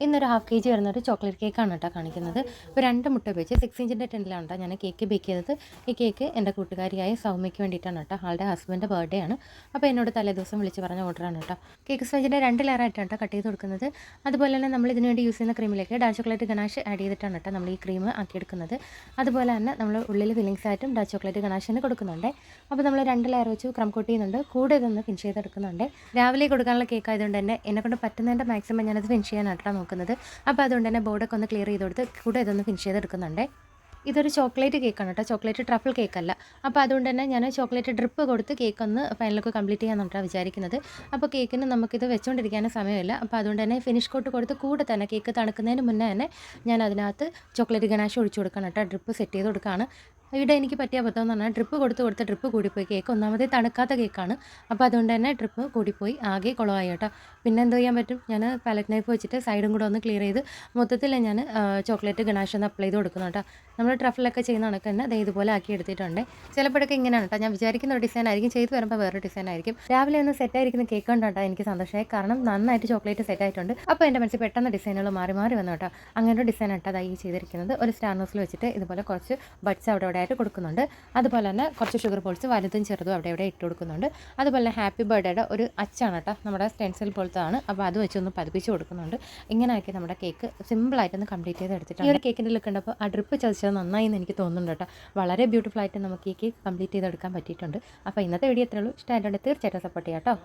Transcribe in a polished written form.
ഇന്നൊരു half K G വരുന്നൊരു chocolate കേക്കാണ് കേട്ടോ കാണിക്കുന്നത്. ഇപ്പോൾ 2 മുട്ട ഉപയോഗിച്ച് 6 ഇഞ്ചിൻ്റെ ടിന്നിലാണ് കേട്ടോ ഞാൻ കേക്ക് ബേക്ക് ചെയ്തത്. ഈ കേക്ക് എൻ്റെ കൂട്ടുകാരിയായ സൗമ്യയ്ക്ക് വേണ്ടിയിട്ടാണ് കേട്ടോ. ആളുടെ ഹസ്ബൻഡ് ബർത്ത്ഡേ ആണ്. അപ്പോൾ എന്നോട് തലേദിവസം വിളിച്ച് പറഞ്ഞ ഓർഡറാണ് കേട്ടോ. കേക്ക് സ്പോഞ്ചിൻ്റെ 2 ലെയറായിട്ടാണ് കേട്ടോ കട്ട് ചെയ്ത് കൊടുക്കുന്നത്. അതുപോലെ തന്നെ നമ്മൾ ഇതിന് വേണ്ടി യൂസ് ചെയ്യുന്ന ക്രീമിലേക്ക് ഡാർക്ക് ചോക്ലേറ്റ് ഗനാഷ് ആഡ് ചെയ്തിട്ടാണ് കേട്ടോ നമ്മൾ ഈ ക്രീം ആക്കിയെടുക്കുന്നത്. അതുപോലെ തന്നെ നമ്മൾ ഉള്ളിൽ ഫില്ലിങ്സ് ആയിട്ടും ഡാർക്ക് ചോക്ലേറ്റ് ഗനാഷിന് കൊടുക്കുന്നുണ്ട്. അപ്പോൾ നമ്മൾ 2 ലെയർ വെച്ച് ക്രം കോട്ട് ചെയ്യുന്നുണ്ട്. കൂടെ ഇതൊന്ന് ഫിനിഷ് ചെയ്തെടുക്കുന്നുണ്ട്. രാവിലെ കൊടുക്കാനുള്ള കേക്ക് ആയതുകൊണ്ട് തന്നെ എന്നെക്കൊണ്ട് പറ്റുന്നതിൻ്റെ മാക്സിമം ഞാനത് ഫിനിഷ് ചെയ്യാനായിട്ടാണ് നോക്കുന്നത്. അപ്പോൾ അതുകൊണ്ട് തന്നെ ബോർഡൊക്കെ ഒന്ന് ക്ലിയർ ചെയ്ത് കൊടുത്ത് കൂടെ ഇതൊന്ന് ഫിനിഷ് ചെയ്തെടുക്കുന്നുണ്ട്. ഇതൊരു ചോക്ലേറ്റ് കേക്കാണ് കേട്ടോ, ചോക്ലേറ്റ് ട്രഫിൾ കേക്കല്ല. അപ്പോൾ അതുകൊണ്ട് തന്നെ ഞാൻ ചോക്ലേറ്റ് ഡ്രിപ്പ് കൊടുത്ത് കേക്ക് ഒന്ന് ഫൈനലൊക്കെ കംപ്ലീറ്റ് ചെയ്യാമെന്നാണ് വിചാരിക്കുന്നത്. അപ്പോൾ കേക്കിന് നമുക്കിത് വെച്ചുകൊണ്ടിരിക്കാനും സമയമില്ല. അപ്പോൾ അതുകൊണ്ട് തന്നെ ഫിനിഷ് കോട്ട് കൊടുത്ത് കൂടെ തന്നെ കേക്ക് തണുക്കുന്നതിന് മുന്നേ തന്നെ ഞാൻ അതിനകത്ത് ചോക്ലേറ്റ് ഗനാഷ് ഒഴിച്ചു കൊടുക്കണം കേട്ടോ. ഡ്രിപ്പ് സെറ്റ് ചെയ്ത് കൊടുക്കുകയാണ്. ഇവിടെ എനിക്ക് പറ്റിയ അബദ്ധം എന്ന് പറഞ്ഞാൽ ഡ്രിപ്പ് കൂടിപ്പോയി. കേക്ക് ഒന്നാമത് തണുക്കാത്ത കേക്കാണ്. അപ്പോൾ അതുകൊണ്ട് തന്നെ ഡ്രിപ്പ് കൂടിപ്പോയി ആകെ കുളമായി കേട്ടോ. പിന്നെ എന്ത് ചെയ്യാൻ പറ്റും, ഞാൻ പാലറ്റ് നൈഫ് വെച്ചിട്ട് സൈഡും കൂടെ ഒന്ന് ക്ലിയർ ചെയ്ത് മൊത്തത്തിൽ ഞാൻ ചോക്ലേറ്റ് ഗനാഷ് ഒന്ന് അപ്ലൈ ചെയ്ത് കൊടുക്കുന്നു കേട്ടോ. നമ്മൾ ട്രഫിലൊക്കെ ചെയ്യുന്ന കണക്ക് തന്നെ അതേ ഇതുപോലെ ആക്കി എടുത്തിട്ടുണ്ട്. ചിലപ്പോഴൊക്കെ ഇങ്ങനെയാണ് കേട്ടോ, ഞാൻ വിചാരിക്കുന്ന ഒരു ഡിസൈൻ ആയിരിക്കും, ചെയ്ത് വരുമ്പോൾ വേറൊരു ഡിസൈൻ ആയിരിക്കും. രാവിലെ ഒന്ന് സെറ്റായിരിക്കുന്ന കേക്ക് കണ്ടോ എനിക്ക് സന്തോഷമായി, കാരണം നന്നായിട്ട് ചോക്ലേറ്റ് സെറ്റ് ആയിട്ടുണ്ട്. അപ്പോൾ എൻ്റെ മനസ്സിൽ പെട്ടെന്ന് ഡിസൈനുകൾ മാറി വന്നു കേട്ടോ. അങ്ങനെ ഒരു ഡിസൈൻ ആയിട്ട് അതായി ചെയ്തിരിക്കുന്നത്. ഒരു സ്റ്റാർ നോസിൽ വെച്ചിട്ട് ഇതുപോലെ കുറച്ച് ബഡ്സ് അവിടെ ആയിട്ട് കൊടുക്കുന്നുണ്ട്. അതുപോലെ തന്നെ കുറച്ച് ഷുഗർ ബോൾസ് വലുതും ചെറുതും അവിടെ ഇട്ട് കൊടുക്കുന്നുണ്ട്. അതുപോലെ തന്നെ ഹാപ്പി ബർത്ത്ഡേയുടെ ഒരു അച്ചാണ് കേട്ടോ, നമ്മുടെ സ്റ്റെൻസിൽ പോലത്തെ ആണ്. അപ്പോൾ അത് വെച്ചൊന്ന് പതിപ്പിച്ച് കൊടുക്കുന്നുണ്ട്. ഇങ്ങനെയൊക്കെ നമ്മുടെ കേക്ക് സിമ്പിളായിട്ടൊന്ന് കംപ്ലീറ്റ് ചെയ്ത് എടുത്തിട്ടുണ്ട്. ഈ ഒരു കേക്കിൻ്റെ ലുക്ക് ഉണ്ടപ്പോൾ ആ ഡ്രിപ്പ് ചതിച്ചത് നന്നായി എന്ന് എനിക്ക് തോന്നുന്നുണ്ട് കേട്ടോ. വളരെ ബ്യൂട്ടിഫുൾ ആയിട്ട് നമുക്ക് ഈ കേക്ക് കംപ്ലീറ്റ് ചെയ്തെടുക്കാൻ പറ്റിയിട്ടുണ്ട്. അപ്പോൾ ഇന്നത്തെ വീഡിയോ എത്രയുള്ളൂ, ഇഷ്ടമായിട്ടുണ്ട് തീർച്ചയായിട്ടും സപ്പോർട്ട് ചെയ്യാം കേട്ടോ.